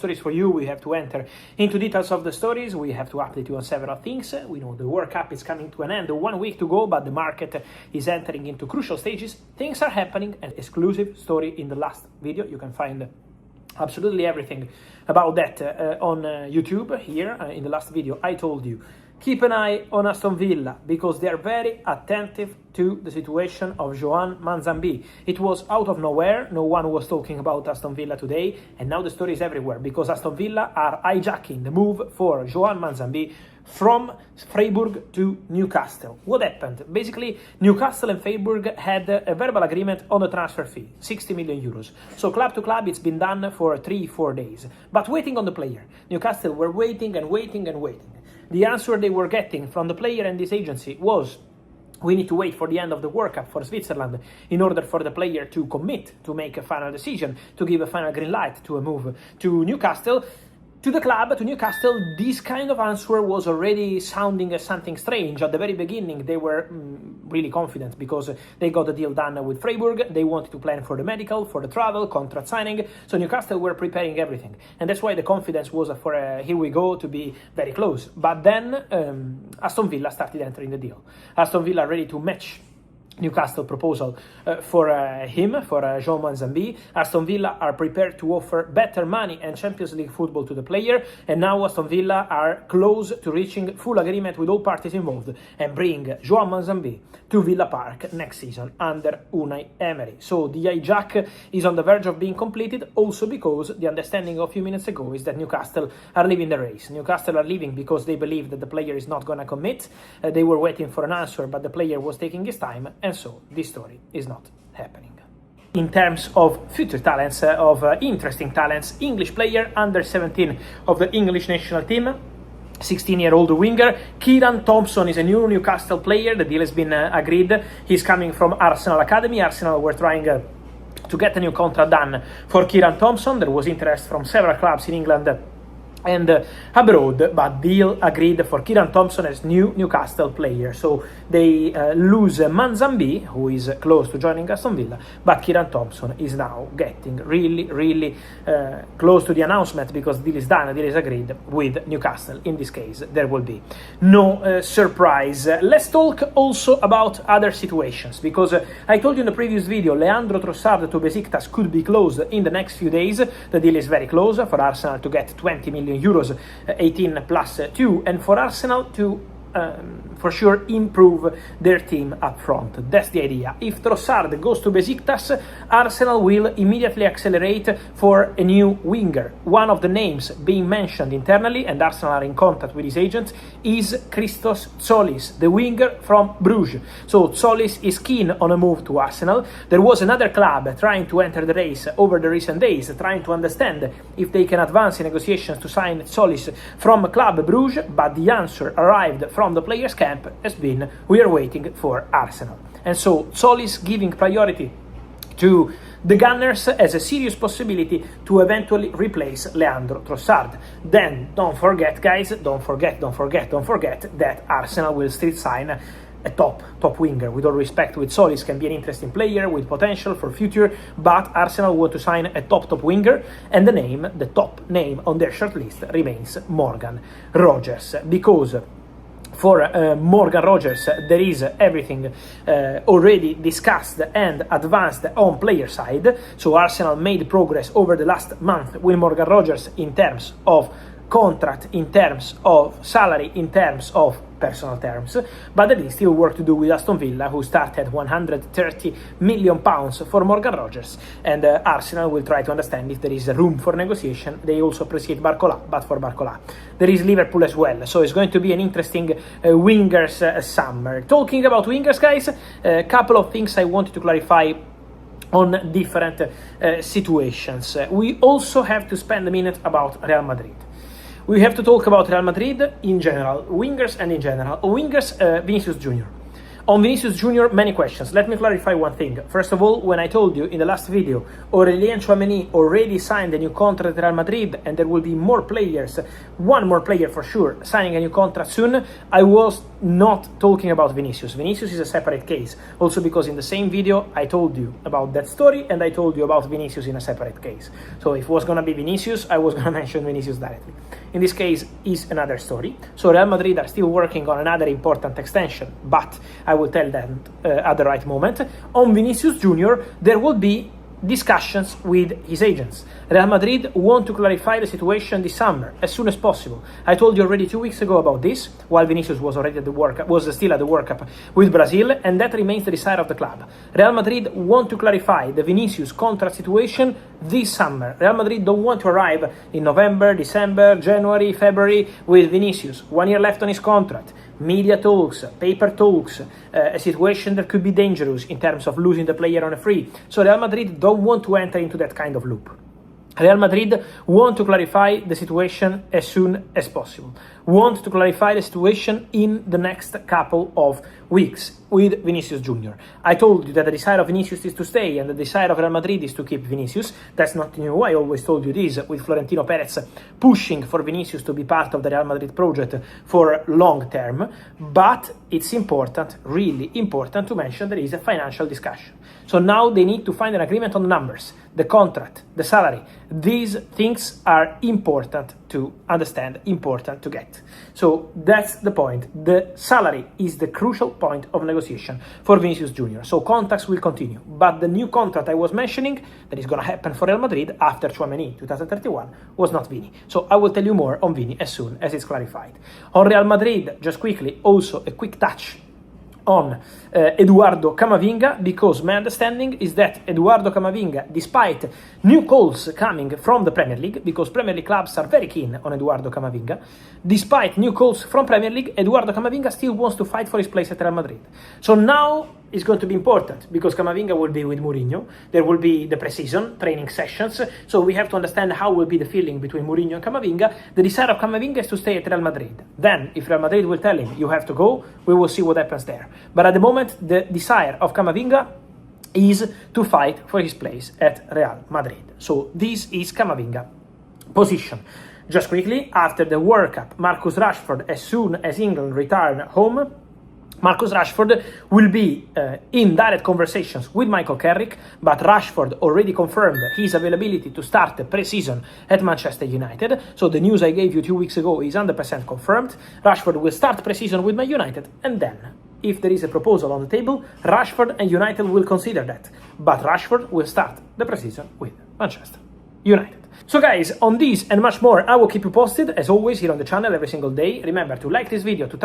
stories for you. We have to enter into details of the stories. We have to update you on several things. We know the World Cup is coming to an end, 1 week to go, but the market is entering into crucial stages. Things are happening. An exclusive story in the last video. You can find absolutely everything about that on YouTube. Here in the last video I told you, keep an eye on Aston Villa because they are very attentive to the situation of Joan Manzambi. It was out of nowhere, no one was talking about Aston Villa today, and now the story is everywhere because Aston Villa are hijacking the move for Joan Manzambi from Freiburg to Newcastle. What happened? Basically, Newcastle and Freiburg had a verbal agreement on the transfer fee, 60 million euros. So club to club, it's been done for 3-4 days. But waiting on the player. Newcastle were waiting and waiting and waiting. The answer they were getting from the player and this agency was, we need to wait for the end of the World Cup for Switzerland in order for the player to commit, to make a final decision, to give a final green light to a move to Newcastle. To the club, to Newcastle, this kind of answer was already sounding as something strange. At the very beginning, they were really confident because they got the deal done with Freiburg. They wanted to plan for the medical, for the travel, contract signing. So Newcastle were preparing everything. And that's why the confidence was for here we go to be very close. But then Aston Villa started entering the deal. Aston Villa ready to match Newcastle proposal for him, for Joan Manzambi. Aston Villa are prepared to offer better money and Champions League football to the player, and now Aston Villa are close to reaching full agreement with all parties involved and bring Joan Manzambi to Villa Park next season under Unai Emery. So the hijack is on the verge of being completed, also because the understanding of a few minutes ago is that Newcastle are leaving the race. Newcastle are leaving because they believe that the player is not going to commit. They were waiting for an answer, but the player was taking his time, and so this story is not happening. In terms of future talents, of interesting talents, English player under 17 of the English national team, 16-year-old winger Kieran Thompson is a new Newcastle player. The deal has been agreed. He's coming from Arsenal Academy. Arsenal were trying to get a new contract done for Kieran Thompson. There was interest from several clubs in England and abroad, but deal agreed for Kieran Thompson as new Newcastle player. So they lose Manzambi, who is close to joining Aston Villa, but Kieran Thompson is now getting really close to the announcement because deal is done, deal is agreed with Newcastle. In this case, there will be no surprise. Let's talk also about other situations because I told you in the previous video, Leandro Trossard to Besiktas could be closed in the next few days. The deal is very close for Arsenal to get 20 million euros, 18 plus 2, and for Arsenal to for sure improve their team up front. That's the idea. If Trossard goes to Besiktas, Arsenal will immediately accelerate for a new winger. One of the names being mentioned internally, and Arsenal are in contact with his agent, is Christos Tzolis, the winger from Bruges. So Tzolis is keen on a move to Arsenal. There was another club trying to enter the race over the recent days, trying to understand if they can advance in negotiations to sign Tzolis from Club Bruges, but the answer arrived from the players' camp has been, we are waiting for Arsenal. And so Tzolis giving priority to the Gunners as a serious possibility to eventually replace Leandro Trossard. Then don't forget, guys, don't forget that Arsenal will still sign a top winger. With all respect, with Tzolis can be an interesting player with potential for future, but Arsenal want to sign a top winger, and the top name on their shortlist remains Morgan Rogers, because for Morgan Rogers, there is everything already discussed and advanced on player side. So Arsenal made progress over the last month with Morgan Rogers in terms of contract, in terms of salary, in terms of personal terms, but there is still work to do with Aston Villa, who started 130 million pounds for Morgan Rogers, and Arsenal will try to understand if there is room for negotiation. They also appreciate Barcola, but for Barcola there is Liverpool as well, so it's going to be an interesting wingers summer. Talking about wingers, guys, a couple of things I wanted to clarify on different situations. We also have to spend a minute about Real Madrid. We have to talk about Real Madrid in general, wingers and in general. Wingers, Vinicius Jr. On Vinicius Jr, many questions. Let me clarify one thing. First of all, when I told you in the last video, Aurelien Tchouaméni already signed a new contract at Real Madrid and there will be more players, one more player for sure, signing a new contract soon, I was not talking about Vinicius. Vinicius is a separate case. Also because in the same video, I told you about that story and I told you about Vinicius in a separate case. So if it was going to be Vinicius, I was going to mention Vinicius directly. In this case, is another story. So Real Madrid are still working on another important extension, but I will tell them at the right moment. On Vinicius Jr, there will be discussions with his agents. Real Madrid want to clarify the situation this summer as soon as possible. I told you already 2 weeks ago about this, while Vinicius was already at the World Cup, was still at the World Cup with Brazil, and that remains the desire of the club. Real Madrid want to clarify the Vinicius contract situation this summer. Real Madrid don't want to arrive in November, December, January, February with Vinicius. 1 year left on his contract. Media talks, paper talks, a situation that could be dangerous in terms of losing the player on a free. So Real Madrid don't want to enter into that kind of loop. Real Madrid want to clarify the situation as soon as possible. Want to clarify the situation in the next couple of weeks with Vinicius Jr. I told you that the desire of Vinicius is to stay and the desire of Real Madrid is to keep Vinicius. That's not new. I always told you this, with Florentino Perez pushing for Vinicius to be part of the Real Madrid project for long term. But it's important, really important, to mention there is a financial discussion. So now they need to find an agreement on the numbers, the contract, the salary. These things are important to understand, important to get. So that's the point. The salary is the crucial point of negotiation for Vinicius Jr. So contacts will continue. But the new contract I was mentioning that is going to happen for Real Madrid after Tchouaméni 2031 was not Vini. So I will tell you more on Vini as soon as it's clarified. On Real Madrid, just quickly, also a quick touch on Eduardo Camavinga, because my understanding is that Eduardo Camavinga, despite new calls coming from the Premier League, because Premier League clubs are very keen on Eduardo Camavinga, despite new calls from Premier League, Eduardo Camavinga still wants to fight for his place at Real Madrid. So now it's going to be important because Camavinga will be with Mourinho. There will be the pre-season training sessions. So we have to understand how will be the feeling between Mourinho and Camavinga. The desire of Camavinga is to stay at Real Madrid. Then, if Real Madrid will tell him, you have to go, we will see what happens there. But at the moment, the desire of Camavinga is to fight for his place at Real Madrid. So this is Camavinga position. Just quickly, after the World Cup, Marcus Rashford, as soon as England return home, Marcus Rashford will be in direct conversations with Michael Carrick, but Rashford already confirmed his availability to start the pre-season at Manchester United. So the news I gave you 2 weeks ago is 100% confirmed. Rashford will start pre-season with Man United, and then, if there is a proposal on the table, Rashford and United will consider that. But Rashford will start the pre-season with Manchester United. So guys, on this and much more, I will keep you posted, as always, here on the channel every single day. Remember to like this video, to turn